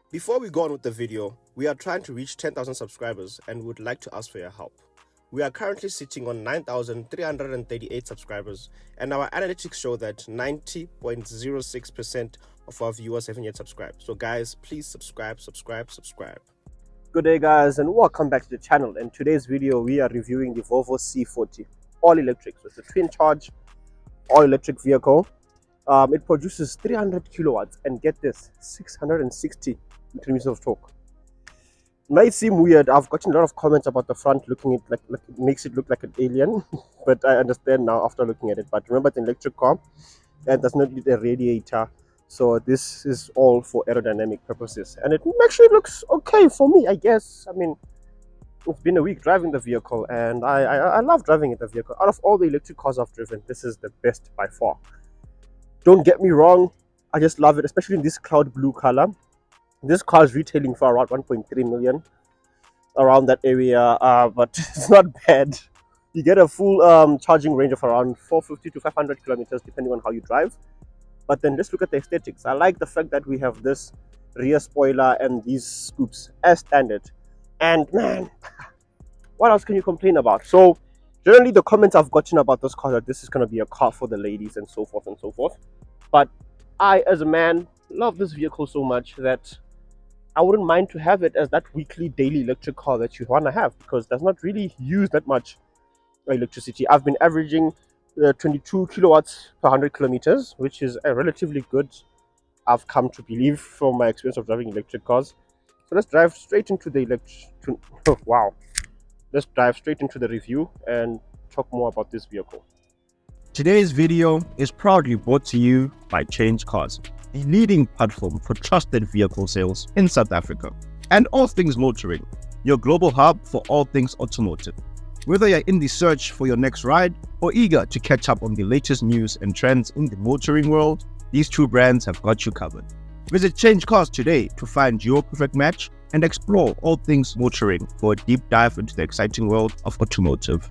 Before we go on with the video, we are trying to reach 10,000 subscribers and would like to ask for your help. We are currently sitting on 9,338 subscribers, and our analytics show that 90.06% of our viewers haven't yet subscribed. So guys, please subscribe. Good day guys, and welcome back to the channel. In today's video, we are reviewing the Volvo C40 all electric. So it's a twin charge all electric vehicle. It produces 300 kilowatts and get this, 660 Newton meters of torque. It might seem weird. I've gotten a lot of comments about the front looking it like it makes it look like an alien, but I understand now after looking at it. But remember, it's an electric car and does not need a radiator, so this is all for aerodynamic purposes, and it actually looks okay for me, I guess. I mean, it's been a week driving the vehicle, and I love driving the vehicle. Out of all the electric cars I've driven, this is the best by far. Don't get me wrong, I just love it, especially in this cloud blue color. This car is retailing for around 1.3 million, around that area, but it's not bad. You get a full charging range of around 450 to 500 kilometers depending on how you drive. But then let's look at the aesthetics. I like the fact that we have this rear spoiler and these scoops as standard. And man, what else can you complain about? So generally the comments I've gotten about this car, that this is going to be a car for the ladies and so forth and so forth. But I, as a man, love this vehicle so much that I wouldn't mind to have it as that weekly, daily electric car that you want to have, because it does not really use that much electricity. I've been averaging 22 kilowatts per 100 kilometers, which is relatively good, I've come to believe, from my experience of driving electric cars. So let's drive straight into the Let's dive straight into the review and talk more about this vehicle. Today's video is proudly brought to you by Change Cars, a leading platform for trusted vehicle sales in South Africa. And All Things Motoring, your global hub for all things automotive. Whether you're in the search for your next ride or eager to catch up on the latest news and trends in the motoring world, these two brands have got you covered. Visit Change Cars today to find your perfect match and explore all things motoring for a deep dive into the exciting world of automotive.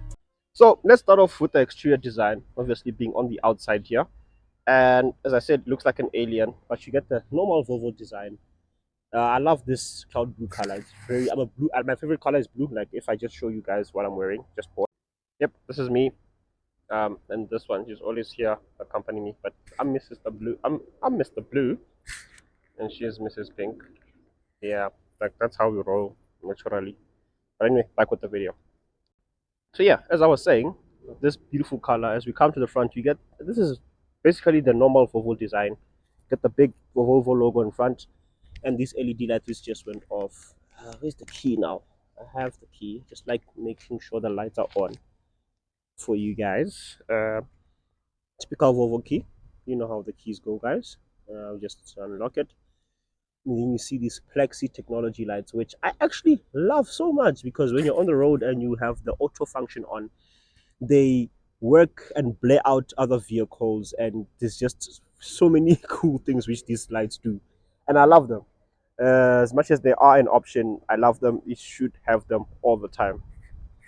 So let's start off with the exterior design, obviously being on the outside here. And as I said, it looks like an alien, but you get the normal Volvo design. I love this cloud blue color. It's very, I'm a blue, my favorite color is blue. Like if I just show you guys what I'm wearing, just pause. Yep, this is me. And this one, she's always here accompanying me, but I'm Mrs. the Blue. I'm Mr. Blue, and she is Mrs. Pink. Yeah, like that's how we roll naturally. But anyway, back with the video. So yeah, as I was saying, this beautiful color. As we come to the front, you get, this is basically the normal Volvo design. Get the big Volvo logo in front, and this LED light which just went off. Where's the key now? I have the key. Just like making sure the lights are on for you guys. Typical Volvo key. You know how the keys go, guys. Just unlock it. And then you see these plexi technology lights, which I actually love so much, because when you're on the road and you have the auto function on, they work and blare out other vehicles, and there's just so many cool things which these lights do, and I love them. As much as they are an option, I love them. You should have them all the time.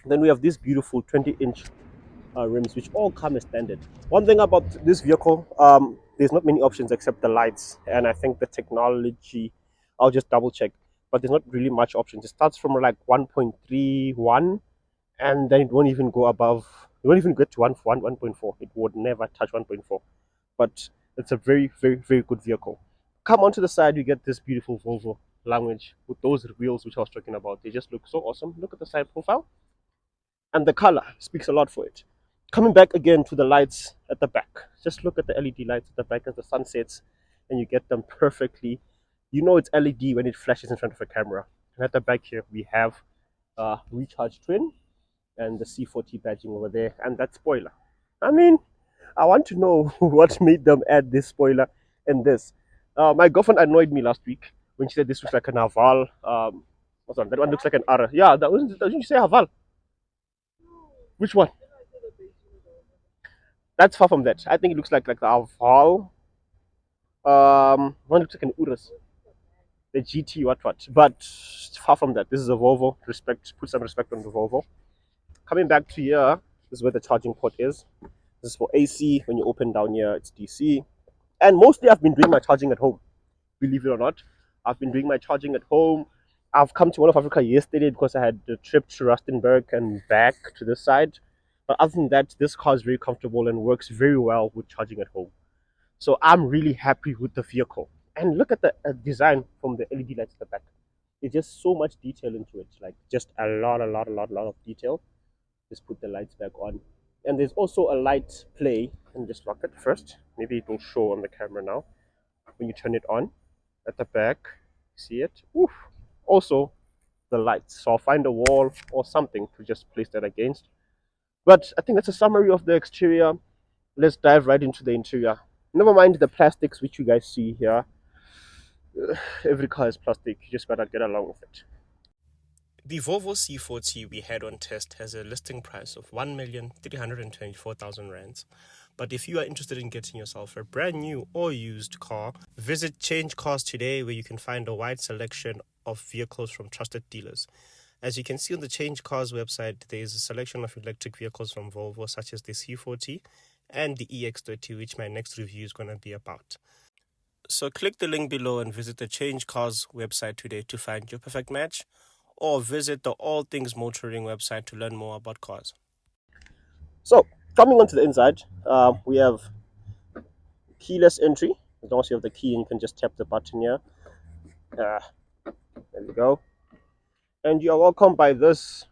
Then we have these beautiful 20-inch rims, which all come as standard. One thing about this vehicle, there's not many options except the lights, and I think the technology, I'll just double check, but there's not really much options. It starts from like 1.31, and then it won't even go above, it won't even get to 1.4. It would never touch 1.4, but it's a very, very, very good vehicle. Come onto the side, you get this beautiful Volvo language with those wheels which I was talking about. They just look so awesome. Look at the side profile, and the color speaks a lot for it. Coming back again to the lights at the back, just look at the LED lights at the back as the sun sets, and you get them perfectly. You know it's LED when it flashes in front of a camera. And at the back here we have recharge twin and the C40 badging over there, and that spoiler. I mean, I want to know what made them add this spoiler and this. My girlfriend annoyed me last week when she said this looks like an Haval. What's on? That one looks like an Ara. Yeah, that wasn't. Didn't you say Haval? Which one? That's far from that. I think it looks like the Haval. One looks like an Urus. The GT what. But far from that. This is a Volvo. Respect. Put some respect on the Volvo. Coming back to here, this is where the charging port is. This is for AC. When you open down here, it's DC. And mostly I've been doing my charging at home, believe it or not. I've been doing my charging at home. I've come to one of Africa yesterday because I had a trip to Rustenburg and back to this side. But other than that, this car is very comfortable and works very well with charging at home. So I'm really happy with the vehicle. And look at the design from the LED lights at the back. There's just so much detail into it, like just a lot of detail. Just put the lights back on. And there's also a light play. And just lock it first. Maybe it will show on the camera now. When you turn it on at the back, see it? Oof. Also, the lights. So I'll find a wall or something to just place that against. But I think that's a summary of the exterior. Let's dive right into the interior. Never mind the plastics which you guys see here. Every car is plastic. You just gotta get along with it. The Volvo C40 we had on test has a listing price of 1,324,000 rands. But if you are interested in getting yourself a brand new or used car, visit Change Cars today, where you can find a wide selection of vehicles from trusted dealers. As you can see on the Change Cars website, there is a selection of electric vehicles from Volvo, such as the C40 and the EX30, which my next review is going to be about. So click the link below and visit the Change Cars website today to find your perfect match, or visit the All Things Motoring website to learn more about cars. So, coming onto the inside, we have keyless entry. As long as you have the key, and you can just tap the button here. There we go. And you are welcomed by this.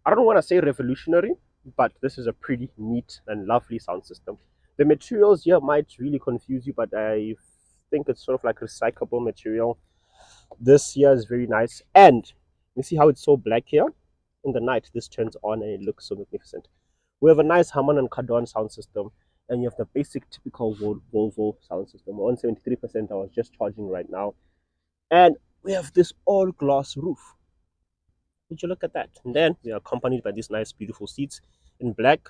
I don't want to say revolutionary, but this is a pretty neat and lovely sound system. The materials here might really confuse you, but I think it's sort of like recyclable material. This here is very nice. And you see how it's so black here? In the night, this turns on and it looks so magnificent. We have a nice Harman and Kardon sound system, and you have the basic typical Volvo sound system. We're on 73%. I was just charging right now. And we have this all glass roof. Would you look at that? And then we are accompanied by these nice, beautiful seats in black.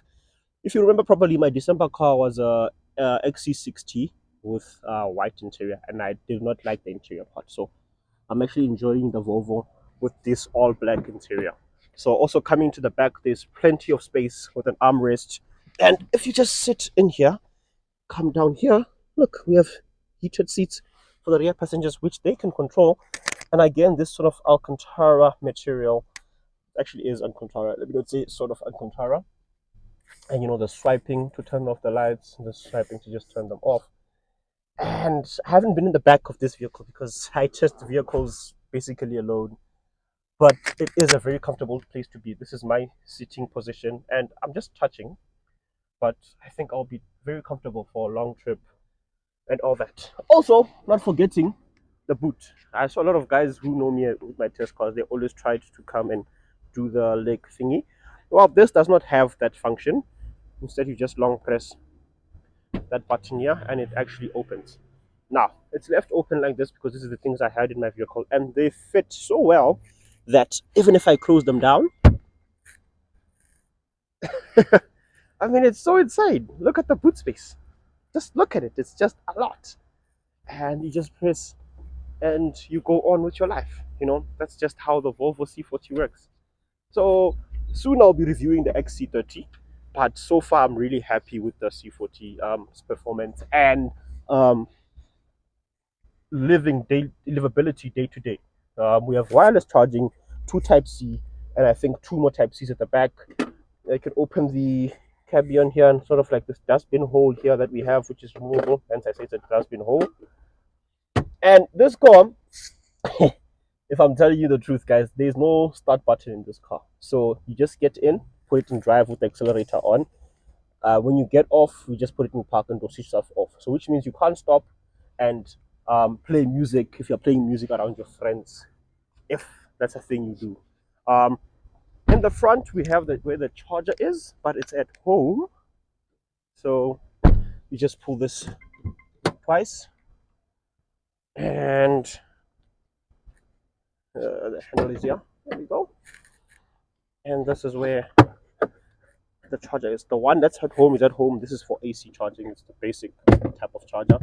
If you remember properly, my December car was a XC60 with white interior, and I did not like the interior part. So I'm actually enjoying the Volvo with this all black interior. So also coming to the back, there's plenty of space with an armrest. And if you just sit in here, come down here, look, we have heated seats for the rear passengers, which they can control. And again, this sort of Alcantara material actually is Alcantara. Let me not say sort of Alcantara. And you know, the swiping to turn off the lights, the swiping to just turn them off. And I haven't been in the back of this vehicle because I test vehicles basically alone. But it is a very comfortable place to be. This is my sitting position, and I'm just touching, but I think I'll be very comfortable for a long trip and all that. Also, not forgetting the boot. I saw a lot of guys who know me with my test cars. They always tried to come and do the leg thingy. Well, this does not have that function. Instead, you just long press that button here, and it actually opens. Now, it's left open like this because this is the things I had in my vehicle, and they fit so well that even if I close them down, I mean, it's so insane. Look at the boot space. Just look at it. It's just a lot. And you just press and you go on with your life. You know, that's just how the Volvo C40 works. So soon I'll be reviewing the XC30, but so far I'm really happy with the C40 performance and um, livability day to day. We have wireless charging, two Type C, and I think two more Type Cs at the back. I can open the cabin here and sort of like this dustbin hole here that we have, which is removable. Hence, I say it's a dustbin hole. And this car, if I'm telling you the truth, guys, there's no start button in this car. So you just get in, put it in drive with the accelerator on. When you get off, you just put it in park and switch stuff off. So which means you can't stop and play music if you're playing music around your friends, if that's a thing you do. In the front, we have where the charger is, but it's at home. So you just pull this twice, and the handle is here. There we go. And this is where the charger is. The one that's at home is at home. This is for AC charging. It's the basic type of charger.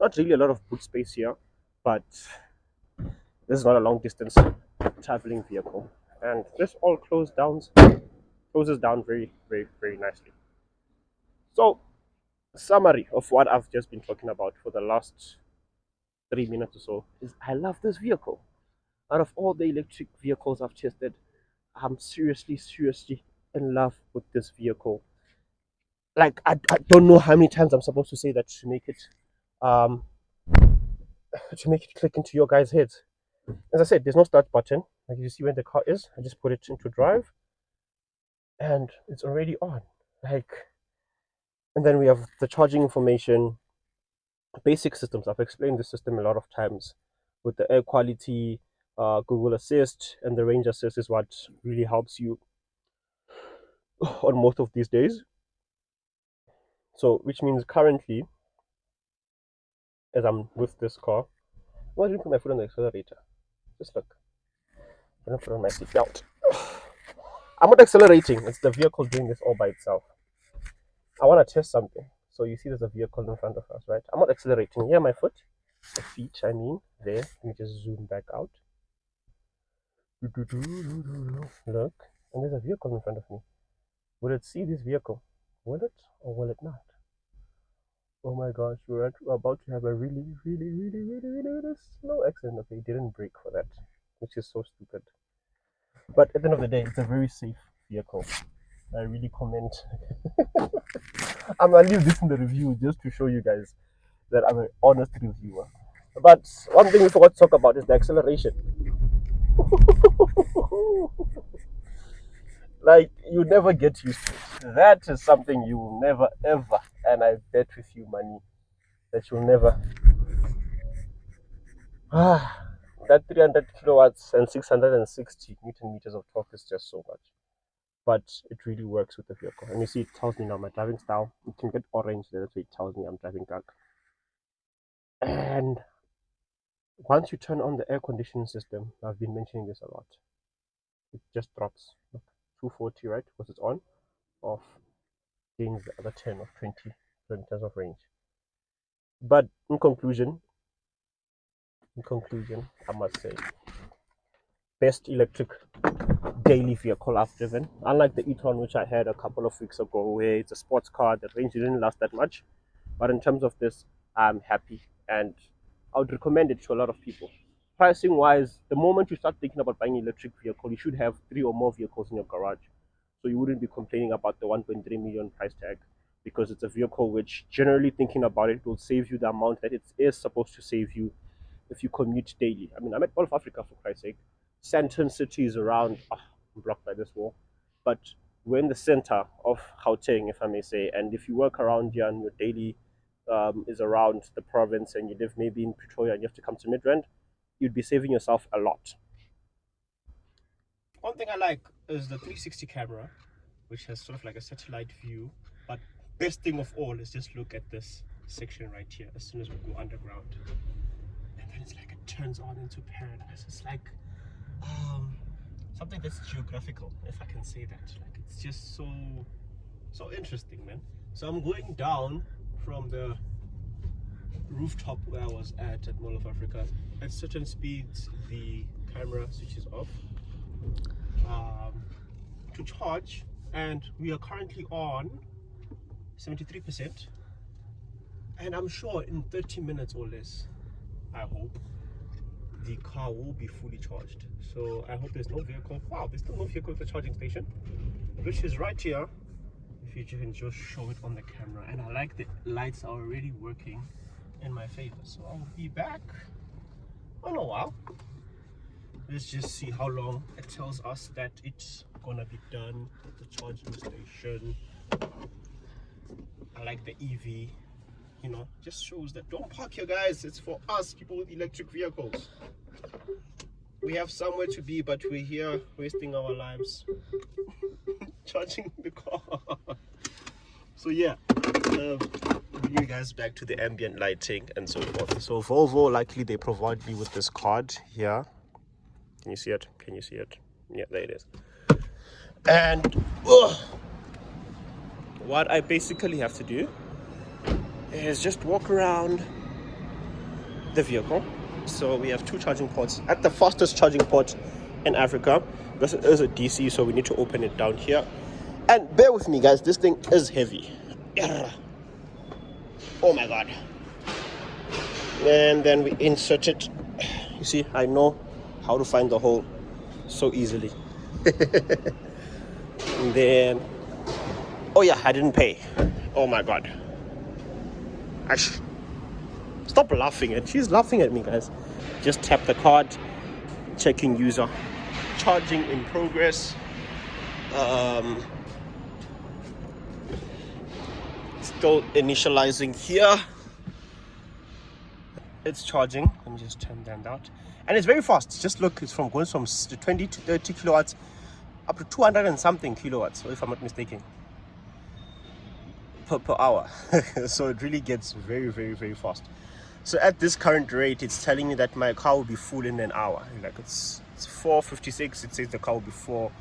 Not really a lot of boot space here, but this is not a long distance traveling vehicle. And this all closes down very, very, very nicely. So, summary of what I've just been talking about for the last 3 minutes or so is I love this vehicle. Out of all the electric vehicles I've tested, I'm seriously in love with this vehicle. Like I don't know how many times I'm supposed to say that um to make it click into your guys' heads. As I said, there's no start button. Like you see where the car is, I just put it into drive and it's already on. Like, and then we have the charging information, basic systems. I've explained the system a lot of times with the air quality, Google Assist, and the range assist is what really helps you on most of these days. So, which means currently, as I'm with this car, why didn't put my foot on the accelerator? Just look, I didn't put on my seatbelt. I'm not accelerating. It's the vehicle doing this all by itself. I want to test something. So you see, there's a vehicle in front of us, right? I'm not accelerating. Here, my foot, the feet. I mean, there. Let me just zoom back out. Look, and there's a vehicle in front of me. Will it see this vehicle? Will it or will it not? Oh my gosh, we're about to have a really slow accident. Okay, it didn't brake for that, which is so stupid. But at the end of the day, it's a very safe vehicle. I really commend. I'm gonna leave this in the review just to show you guys that I'm an honest reviewer. But one thing we forgot to talk about is the acceleration. Like you never get used to it. That is something you will never ever, and I bet with you money that you'll never. That 300 kilowatts and 660 Newton meters of torque is just so much. But it really works with the vehicle. And you see, it tells me now my driving style. You can get orange, that's what it tells me I'm driving dark. And once you turn on the air conditioning system, I've been mentioning this a lot, it just drops. Look, 240, right? Because it's on, off, gains the other 10 or 20 kilometers of range. But in conclusion, I must say, best electric daily vehicle I've driven. Unlike the e-tron, which I had a couple of weeks ago, where it's a sports car, the range didn't last that much. But in terms of this, I'm happy and I would recommend it to a lot of people. Pricing wise, the moment you start thinking about buying an electric vehicle, you should have 3 or more vehicles in your garage. So you wouldn't be complaining about the 1.3 million price tag, because it's a vehicle which, generally thinking about it, will save you the amount that it is supposed to save you if you commute daily. I mean, I'm at all of Africa, for Christ's sake. Sandton City is around, blocked by this wall, but we're in the center of Gauteng, if I may say. And if you work around here and your daily is around the province and you live maybe in Pretoria and you have to come to Midrand, you'd be saving yourself a lot. One thing I like is the 360 camera, which has sort of like a satellite view. But best thing of all is just look at this section right here as soon as we go underground. And then it's like it turns on into paradise. It's like something that's geographical, if I can say that. Like it's just so interesting, man. So I'm going down from the rooftop where I was at Mall of Africa. At certain speeds, the camera switches off to charge, and we are currently on 73%. And I'm sure in 30 minutes or less, I hope, the car will be fully charged. So I hope there's no vehicle. Wow, there's still no vehicle at the charging station, which is right here. If you can just show it on the camera. And I like the lights are already working in my favor. So I'll be back in a while. Let's just see how long it tells us that it's gonna be done at the charging station. I like the EV, you know, just shows that don't park here, guys. It's for us, people with electric vehicles. We have somewhere to be, but we're here wasting our lives charging the car. So yeah, bring you guys back to the ambient lighting and so forth. So Volvo, luckily they provide me with this card here. Can you see it? Can you see it? Yeah, there it is. And what I basically have to do is just walk around the vehicle. So we have 2 charging ports at the fastest charging port in Africa. This is a DC, so we need to open it down here. And bear with me, guys, this thing is heavy. Oh my god. and then we insert it. You see, I know how to find the hole so easily. And then, oh yeah, I didn't pay. Oh my god. Stop laughing at, she's laughing at me, guys. Just tap the card, checking user, charging in progress. Still initializing here. It's charging. Let me just turn that out. And it's very fast. Just look, it's from going from 20 to 30 kilowatts up to 200 and something kilowatts, if I'm not mistaken, per hour. So it really gets very, very, very fast. So at this current rate, it's telling me that my car will be full in an hour. Like it's 4:56. It says the car will be full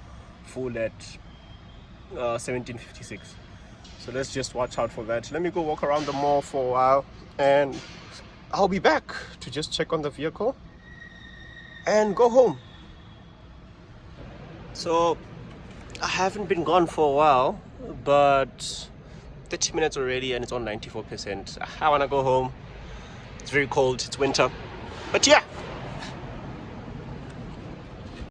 at 17:56. So let's just watch out for that. Let me go walk around the mall for a while, and I'll be back to just check on the vehicle and go home. So I haven't been gone for a while, but 30 minutes already and it's on 94%. I want to go home. It's very cold, it's winter. But yeah,